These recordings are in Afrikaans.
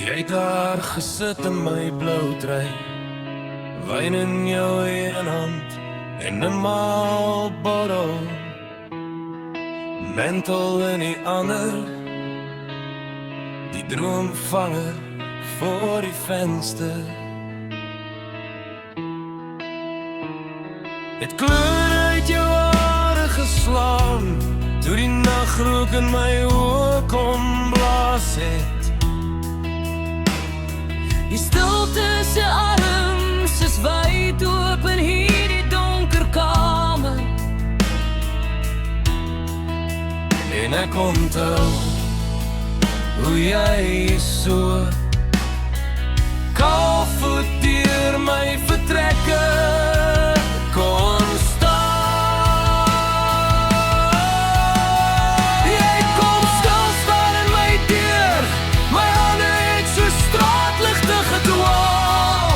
Jy het daar gesit in my blou trui, wyn in jou een hand en 'n Marlboro, menthol in die ander, die droomvanger voor die venster. Het kleur uit jou hare geslaan, toe die nagrook in my oë kom blaas het. Die stilte se arms is wyd oop in hierdie donker kamer, en ek onthou hoe jy so kaalvoet deur my vertrekke kon staan. Jy kom stilstaan in my deur, my hande het so straatligte gedwaal,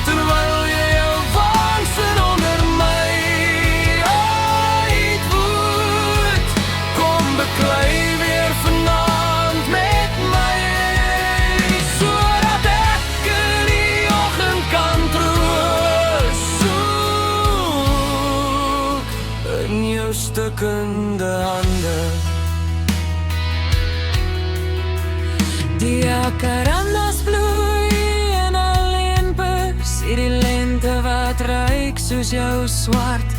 terwyl jy jou waansin onder my uitwoed. Kom beklei weer vanaand met my, sodat ek in die oggend kan troos soek in jou stukkende hande. Die jacarandas bloei en alleen bus, hierdie lente wat ruik soos jou swart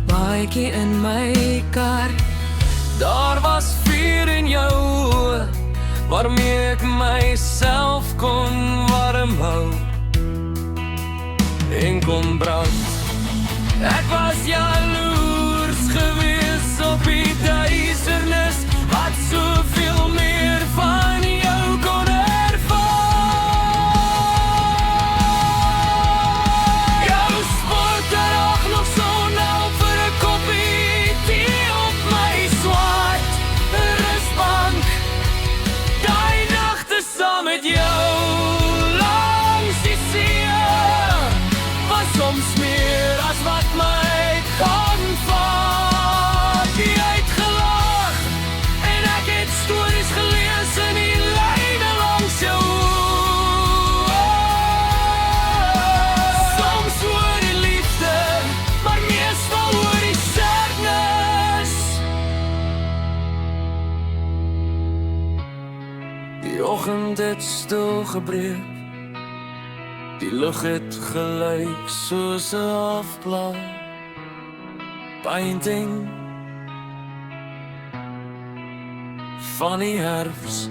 baadjie in my kar. Daar was vuur in jou oë, waarmee ek myself kon warm hou en kon brand. Ek was jaloers gewees op die duisternis wat soveel meer van jou kon ervaar. Jou sportdag nog so nou vir 'n koppie tee op my swart rusbank. Daai nagte saam met jou langs die see was soms meer as wat my kan vat. Jy het gelag en ek het stories gelees in die lyne langs jou oë. Soms oor die liefde, maar meestal oor die sadness. Die oggend het stil gebreek, die lug het gelyk soos 'n afplaat painting van die herfs.